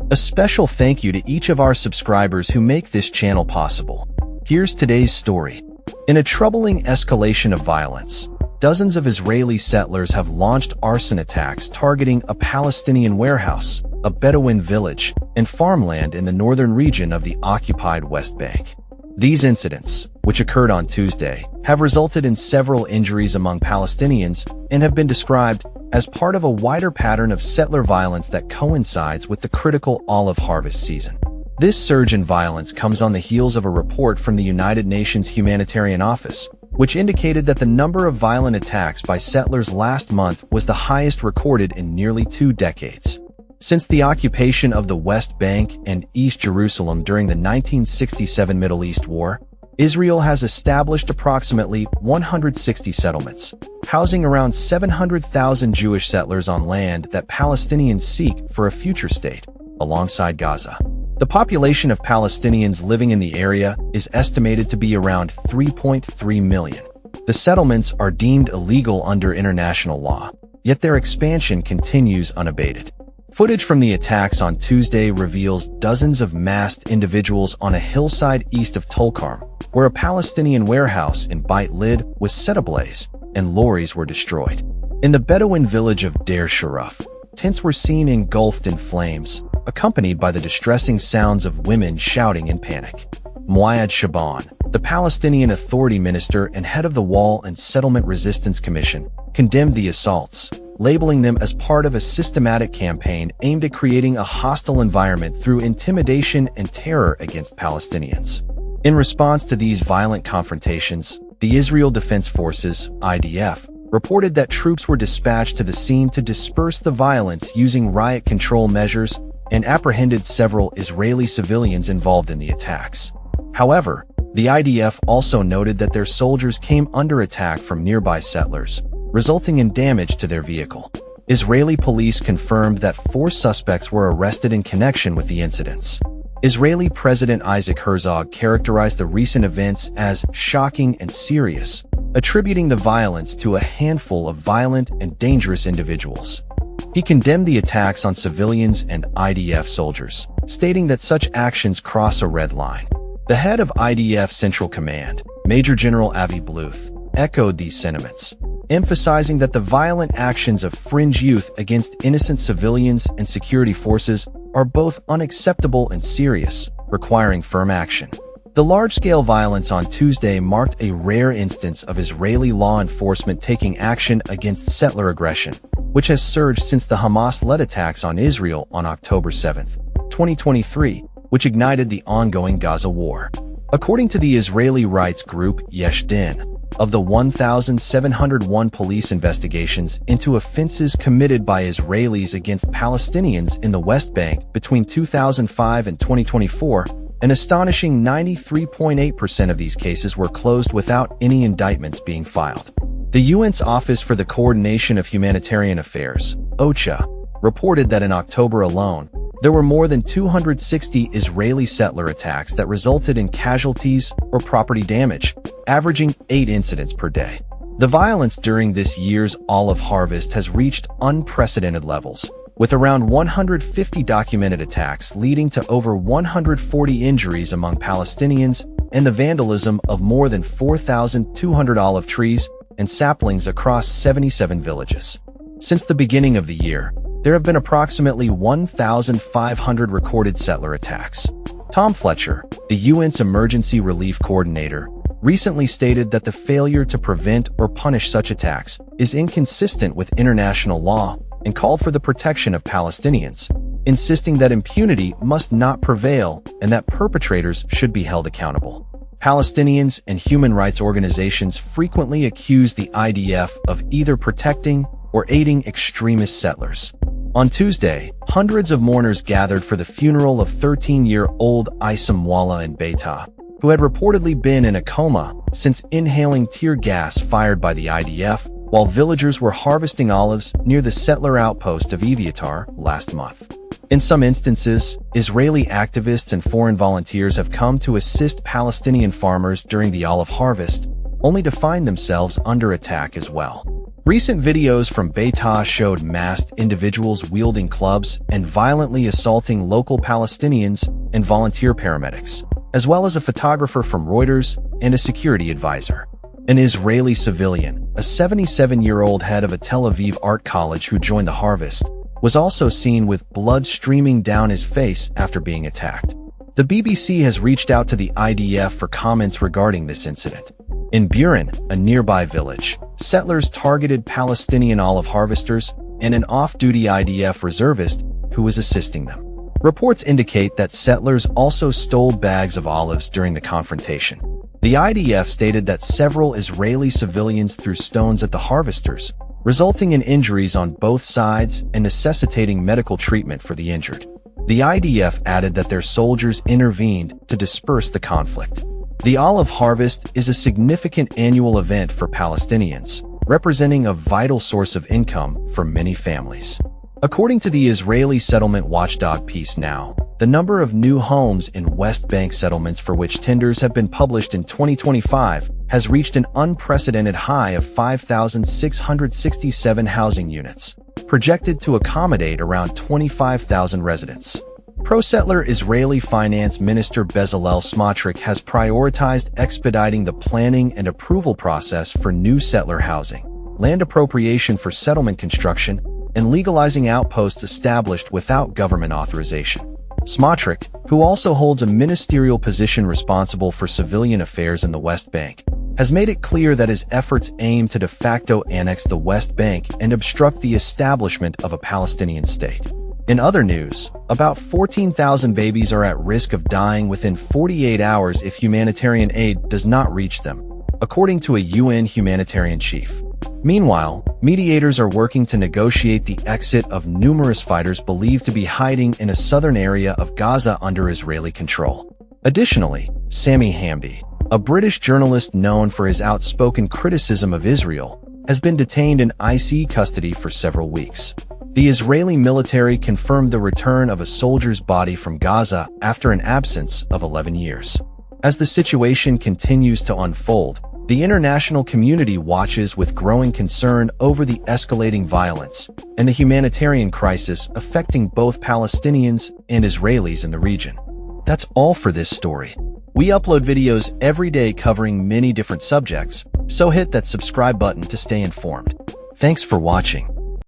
A special thank you to each of our subscribers who make this channel possible. Here's today's story. In a troubling escalation of violence, dozens of Israeli settlers have launched arson attacks targeting a Palestinian warehouse, a Bedouin village, and farmland in the northern region of the occupied West Bank. These incidents, which occurred on Tuesday, have resulted in several injuries among Palestinians and have been described as part of a wider pattern of settler violence that coincides with the critical olive harvest season. This surge in violence comes on the heels of a report from the United Nations Humanitarian Office, which indicated that the number of violent attacks by settlers last month was the highest recorded in nearly 2 decades. Since the occupation of the West Bank and East Jerusalem during the 1967 Middle East War, Israel has established approximately 160 settlements, housing around 700,000 Jewish settlers on land that Palestinians seek for a future state, alongside Gaza. The population of Palestinians living in the area is estimated to be around 3.3 million. The settlements are deemed illegal under international law, yet their expansion continues unabated. Footage from the attacks on Tuesday reveals dozens of masked individuals on a hillside east of Tulkarm, where a Palestinian warehouse in Beit Lid was set ablaze and lorries were destroyed. In the Bedouin village of Deir Sharaf, tents were seen engulfed in flames, accompanied by the distressing sounds of women shouting in panic. Muayyad Shaban, the Palestinian Authority Minister and head of the Wall and Settlement Resistance Commission, condemned the assaults, labeling them as part of a systematic campaign aimed at creating a hostile environment through intimidation and terror against Palestinians. In response to these violent confrontations, the Israel Defense Forces, IDF, reported that troops were dispatched to the scene to disperse the violence using riot control measures and apprehended several Israeli civilians involved in the attacks. However, the IDF also noted that their soldiers came under attack from nearby settlers, resulting in damage to their vehicle. Israeli police confirmed that 4 suspects were arrested in connection with the incidents. Israeli President Isaac Herzog characterized the recent events as shocking and serious, attributing the violence to a handful of violent and dangerous individuals. He condemned the attacks on civilians and IDF soldiers, stating that such actions cross a red line. The head of IDF Central Command, Major General Avi Bluth, echoed these sentiments, emphasizing that the violent actions of fringe youth against innocent civilians and security forces are both unacceptable and serious, requiring firm action. The large-scale violence on Tuesday marked a rare instance of Israeli law enforcement taking action against settler aggression, which has surged since the Hamas-led attacks on Israel on October 7, 2023, which ignited the ongoing Gaza war. According to the Israeli rights group Yesh Din, of the 1,701 police investigations into offenses committed by Israelis against Palestinians in the West Bank between 2005 and 2024, an astonishing 93.8% of these cases were closed without any indictments being filed. The UN's Office for the Coordination of Humanitarian Affairs, OCHA, reported that in October alone, there were more than 260 Israeli settler attacks that resulted in casualties or property damage, averaging 8 incidents per day. The violence during this year's olive harvest has reached unprecedented levels, with around 150 documented attacks leading to over 140 injuries among Palestinians and the vandalism of more than 4,200 olive trees and saplings across 77 villages. Since the beginning of the year, there have been approximately 1,500 recorded settler attacks. Tom Fletcher, the UN's Emergency Relief Coordinator, recently stated that the failure to prevent or punish such attacks is inconsistent with international law and called for the protection of Palestinians, insisting that impunity must not prevail and that perpetrators should be held accountable. Palestinians and human rights organizations frequently accuse the IDF of either protecting or aiding extremist settlers. On Tuesday, hundreds of mourners gathered for the funeral of 13-year-old Issam Walla in Beita, who had reportedly been in a coma since inhaling tear gas fired by the IDF while villagers were harvesting olives near the settler outpost of Eviatar last month. In some instances, Israeli activists and foreign volunteers have come to assist Palestinian farmers during the olive harvest, only to find themselves under attack as well. Recent videos from Beirut showed masked individuals wielding clubs and violently assaulting local Palestinians and volunteer paramedics, as well as a photographer from Reuters and a security advisor. An Israeli civilian, a 77-year-old head of a Tel Aviv art college who joined the harvest, was also seen with blood streaming down his face after being attacked. The BBC has reached out to the IDF for comments regarding this incident. In Burin, a nearby village, settlers targeted Palestinian olive harvesters and an off-duty IDF reservist who was assisting them. Reports indicate that settlers also stole bags of olives during the confrontation. The IDF stated that several Israeli civilians threw stones at the harvesters, resulting in injuries on both sides and necessitating medical treatment for the injured. The IDF added that their soldiers intervened to disperse the conflict. The olive harvest is a significant annual event for Palestinians, representing a vital source of income for many families. According to the Israeli settlement watchdog Peace Now, the number of new homes in West Bank settlements for which tenders have been published in 2025 has reached an unprecedented high of 5,667 housing units, projected to accommodate around 25,000 residents. Pro-settler Israeli Finance Minister Bezalel Smotrich has prioritized expediting the planning and approval process for new settler housing, land appropriation for settlement construction, and legalizing outposts established without government authorization. Smotrich, who also holds a ministerial position responsible for civilian affairs in the West Bank, has made it clear that his efforts aim to de facto annex the West Bank and obstruct the establishment of a Palestinian state. In other news, about 14,000 babies are at risk of dying within 48 hours if humanitarian aid does not reach them, according to a UN humanitarian chief. Meanwhile, mediators are working to negotiate the exit of numerous fighters believed to be hiding in a southern area of Gaza under Israeli control. Additionally, Sami Hamdi, a British journalist known for his outspoken criticism of Israel, has been detained in ICE custody for several weeks. The Israeli military confirmed the return of a soldier's body from Gaza after an absence of 11 years. As the situation continues to unfold, the international community watches with growing concern over the escalating violence and the humanitarian crisis affecting both Palestinians and Israelis in the region. That's all for this story. We upload videos every day covering many different subjects, so hit that subscribe button to stay informed. Thanks for watching.